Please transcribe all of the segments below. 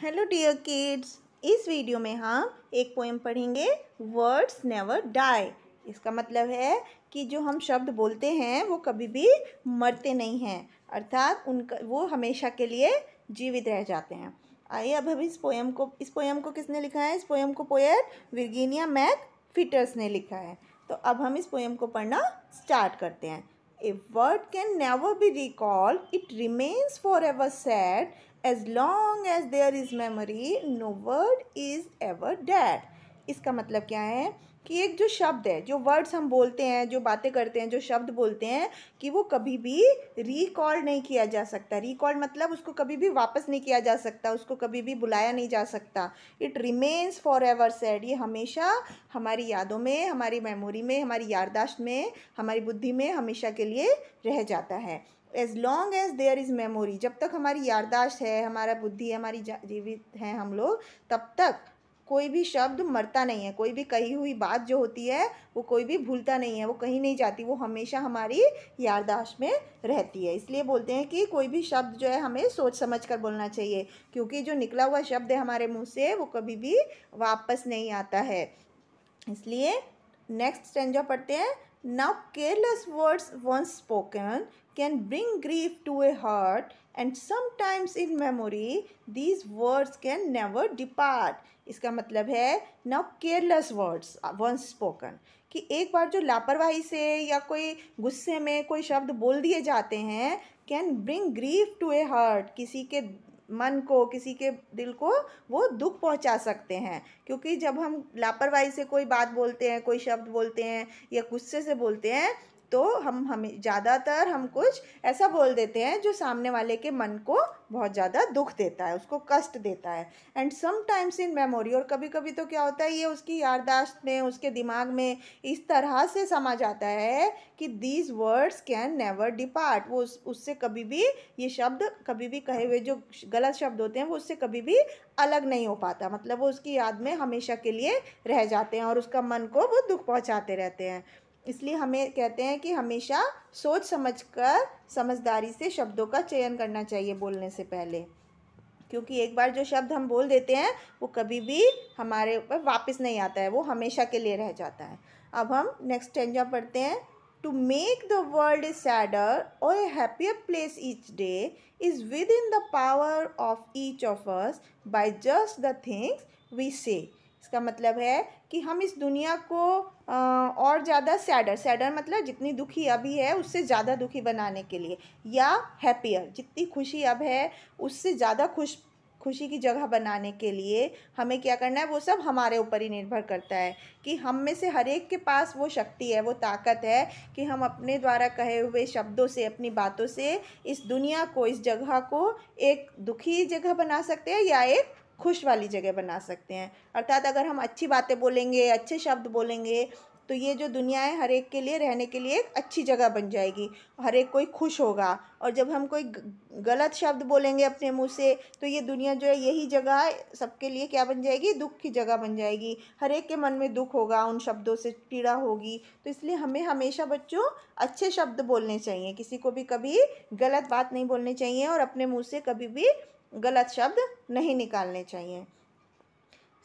Hello dear kids, इस video में हम एक पोएम पढ़ेंगे वर्ड्स नेवर डाई। इसका मतलब है कि जो हम शब्द बोलते हैं वो कभी भी मरते नहीं हैं, अर्थात उनका वो हमेशा के लिए जीवित रह जाते हैं। आइए अब हम इस पोएम को किसने लिखा है? इस पोएम को पोएट वर्जीनिया मैक फीटर्स ने लिखा है। तो अब हम इस पोएम को पढ़ना स्टार्ट करते हैं। A word can never be recalled, it remains forever sad. As long as there is memory, no word is ever dead. इसका मतलब क्या है कि एक जो शब्द है, जो वर्ड्स हम बोलते हैं, जो बातें करते हैं, जो शब्द बोलते हैं, कि वो कभी भी रिकॉल नहीं किया जा सकता। रिकॉल मतलब उसको कभी भी वापस नहीं किया जा सकता, उसको कभी भी बुलाया नहीं जा सकता। It remains for ever sad, ये हमेशा हमारी यादों में, हमारी मेमोरी में, हमारी याददाश्त में, हमारी बुद्धि में हमेशा के लिए रह जाता है। As long as there is memory, जब तक हमारी याददाश्त है, हमारा बुद्धि, हमारी जीवित हैं हम लोग, तब तक कोई भी शब्द मरता नहीं है। कोई भी कही हुई बात जो होती है वो कोई भी भूलता नहीं है, वो कहीं नहीं जाती, वो हमेशा हमारी याददाश्त में रहती है। इसलिए बोलते हैं कि कोई भी शब्द जो है हमें सोच समझ कर बोलना चाहिए, क्योंकि जो निकला हुआ शब्द है हमारे मुंह से वो कभी भी वापस नहीं आता है। इसलिए नेक्स्ट स्टेंजा पढ़ते हैं। Now careless words once spoken can bring grief to a heart, and sometimes in memory these words can never depart. इसका मतलब है now careless words once spoken, कि एक बार जो लापरवाही से या कोई गुस्से में कोई शब्द बोल दिए जाते हैं, can bring grief to a heart, किसी के मन को, किसी के दिल को वो दुख पहुंचा सकते हैं। क्योंकि जब हम लापरवाही से कोई बात बोलते हैं, कोई शब्द बोलते हैं या गुस्से से बोलते हैं, तो हमें ज़्यादातर हम कुछ ऐसा बोल देते हैं जो सामने वाले के मन को बहुत ज़्यादा दुख देता है, उसको कष्ट देता है। एंड समटाइम्स इन मेमोरी, और कभी कभी तो क्या होता है, ये उसकी याददाश्त में, उसके दिमाग में इस तरह से समा जाता है कि these words can never depart, वो उससे कभी भी, ये शब्द कभी भी, कहे हुए जो गलत शब्द होते हैं वो उससे कभी भी अलग नहीं हो पाता। मतलब वो उसकी याद में हमेशा के लिए रह जाते हैं और उसका मन को वो दुख पहुँचाते रहते हैं। इसलिए हमें कहते हैं कि हमेशा सोच समझकर, समझदारी से शब्दों का चयन करना चाहिए बोलने से पहले, क्योंकि एक बार जो शब्द हम बोल देते हैं वो कभी भी हमारे ऊपर वापस नहीं आता है, वो हमेशा के लिए रह जाता है। अब हम नेक्स्ट स्टेंजा पढ़ते हैं। To make the world a sadder और a happier place each day is within the power of each of us by just the things we say. इसका मतलब है कि हम इस दुनिया को और ज़्यादा सैडर मतलब जितनी दुखी अभी है उससे ज़्यादा दुखी बनाने के लिए, या हैप्पियर, जितनी खुशी अब है उससे ज़्यादा खुशी की जगह बनाने के लिए हमें क्या करना है, वो सब हमारे ऊपर ही निर्भर करता है कि हम में से हर एक के पास वो शक्ति है, वो ताकत है कि हम अपने द्वारा कहे हुए शब्दों से, अपनी बातों से इस दुनिया को, इस जगह को एक दुखी जगह बना सकते हैं या एक खुश वाली जगह बना सकते हैं। अर्थात अगर हम अच्छी बातें बोलेंगे, अच्छे शब्द बोलेंगे, तो ये जो दुनिया है हर एक के लिए रहने के लिए एक अच्छी जगह बन जाएगी, हर एक कोई खुश होगा। और जब हम कोई गलत शब्द बोलेंगे अपने मुंह से, तो ये दुनिया जो है, यही जगह सबके लिए क्या बन जाएगी, दुख की जगह बन जाएगी। हर एक के मन में दुख होगा, उन शब्दों से पीड़ा होगी। तो इसलिए हमें हमेशा बच्चों अच्छे शब्द बोलने चाहिए, किसी को भी कभी गलत बात नहीं बोलनी चाहिए और अपने मुँह से कभी भी गलत शब्द नहीं निकालने चाहिए।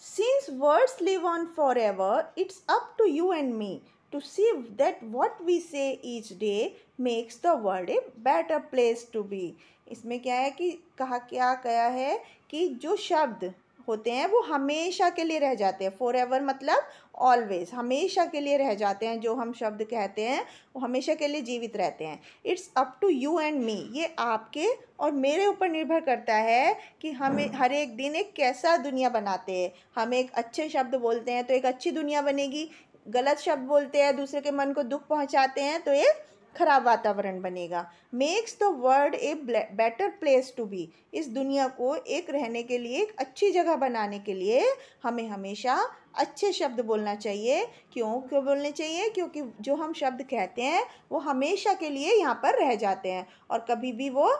Since words live on forever, it's up to you and me to see that what we say each day makes the world a better place to be. इसमें क्या है कि कहा क्या गया है कि जो शब्द होते हैं वो हमेशा के लिए रह जाते हैं। फॉर एवर मतलब ऑलवेज, हमेशा के लिए रह जाते हैं। जो हम शब्द कहते हैं वो हमेशा के लिए जीवित रहते हैं। It's up to you and me, ये आपके और मेरे ऊपर निर्भर करता है कि हमें हर एक दिन एक कैसा दुनिया बनाते हैं। हम एक अच्छे शब्द बोलते हैं तो एक अच्छी दुनिया बनेगी, गलत शब्द बोलते हैं, दूसरे के मन को दुख पहुंचाते हैं तो एक खराब वातावरण बनेगा। Makes the world a better place to be, इस दुनिया को एक रहने के लिए, एक अच्छी जगह बनाने के लिए हमें हमेशा अच्छे शब्द बोलना चाहिए। क्यों बोलने चाहिए? क्योंकि जो हम शब्द कहते हैं वो हमेशा के लिए यहाँ पर रह जाते हैं और कभी भी वो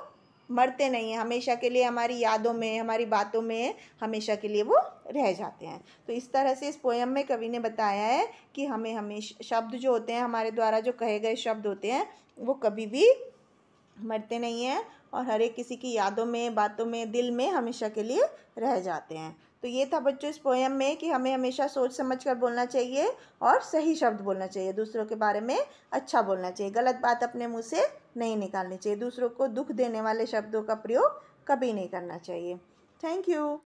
मरते नहीं हैं, हमेशा के लिए हमारी यादों में, हमारी बातों में हमेशा के लिए वो रह जाते हैं। तो इस तरह से इस पोएम में कवि ने बताया है कि हमें हमेशा शब्द जो होते हैं, हमारे द्वारा जो कहे गए शब्द होते हैं, वो कभी भी मरते नहीं हैं और हर एक किसी की यादों में, बातों में, दिल में हमेशा के लिए रह जाते हैं। तो ये था बच्चों इस पोएम में कि हमें हमेशा सोच समझ कर बोलना चाहिए और सही शब्द बोलना चाहिए, दूसरों के बारे में अच्छा बोलना चाहिए, गलत बात अपने मुंह से नहीं निकालनी चाहिए, दूसरों को दुख देने वाले शब्दों का प्रयोग कभी नहीं करना चाहिए। Thank you.